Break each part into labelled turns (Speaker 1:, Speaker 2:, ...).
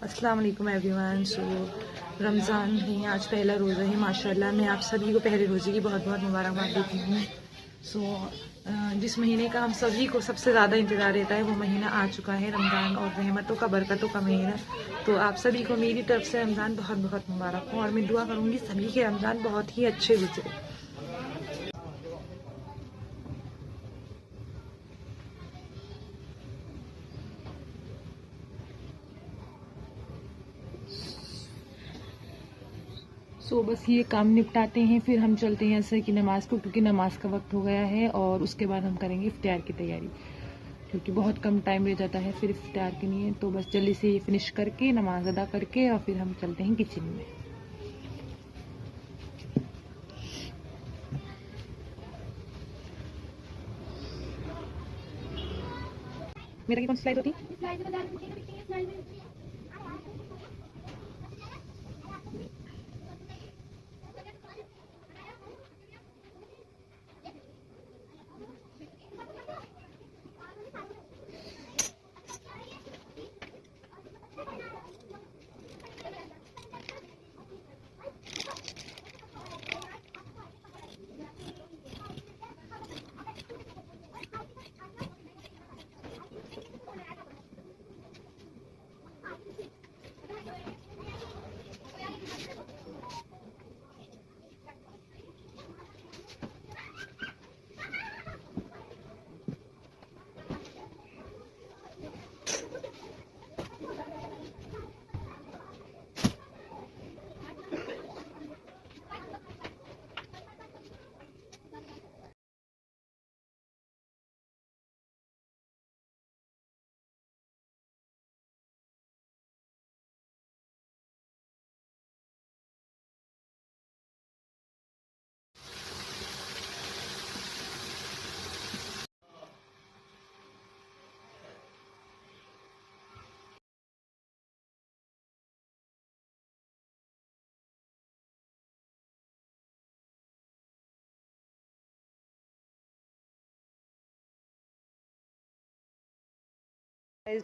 Speaker 1: अस्सलाम वालेकुम एवरीवन। सो रमज़ान है आज, पहला रोज़ा है। माशाल्लाह मैं आप सभी को पहले रोज़े की बहुत बहुत मुबारकबाद देती हूँ। सो जिस महीने का हम सभी को सबसे ज़्यादा इंतज़ार रहता है वो महीना आ चुका है, रमज़ान, और रहमतों का, बरकतों का महीना। तो आप सभी को मेरी तरफ से रमज़ान बहुत बहुत मुबारक हो, और मैं दुआ करूँगी सभी के रमज़ान बहुत ही अच्छे गुजरे। बस ये काम निपटाते हैं, फिर हम चलते हैं असर की नमाज़ को, क्योंकि नमाज का वक्त हो गया है, और उसके बाद हम करेंगे इफ्तियार की तैयारी, क्योंकि बहुत कम टाइम रह जाता है फिर इफ्तियार के लिए। तो बस जल्दी से ये फिनिश करके, नमाज अदा करके, और फिर हम चलते हैं किचन में। मेरा कौन सी स्लाइड होती?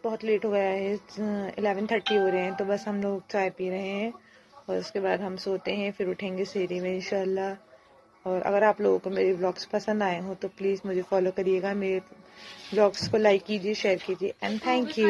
Speaker 1: बहुत लेट हो गया है, 11:30 हो रहे हैं। तो बस हम लोग चाय पी रहे हैं, और उसके बाद हम सोते हैं, फिर उठेंगे सेहरी में इंशाल्लाह। और अगर आप लोगों को मेरे व्लॉग्स पसंद आए हो तो प्लीज़ मुझे फॉलो करिएगा, मेरे व्लॉग्स को लाइक कीजिए, शेयर कीजिए, एंड थैंक यू।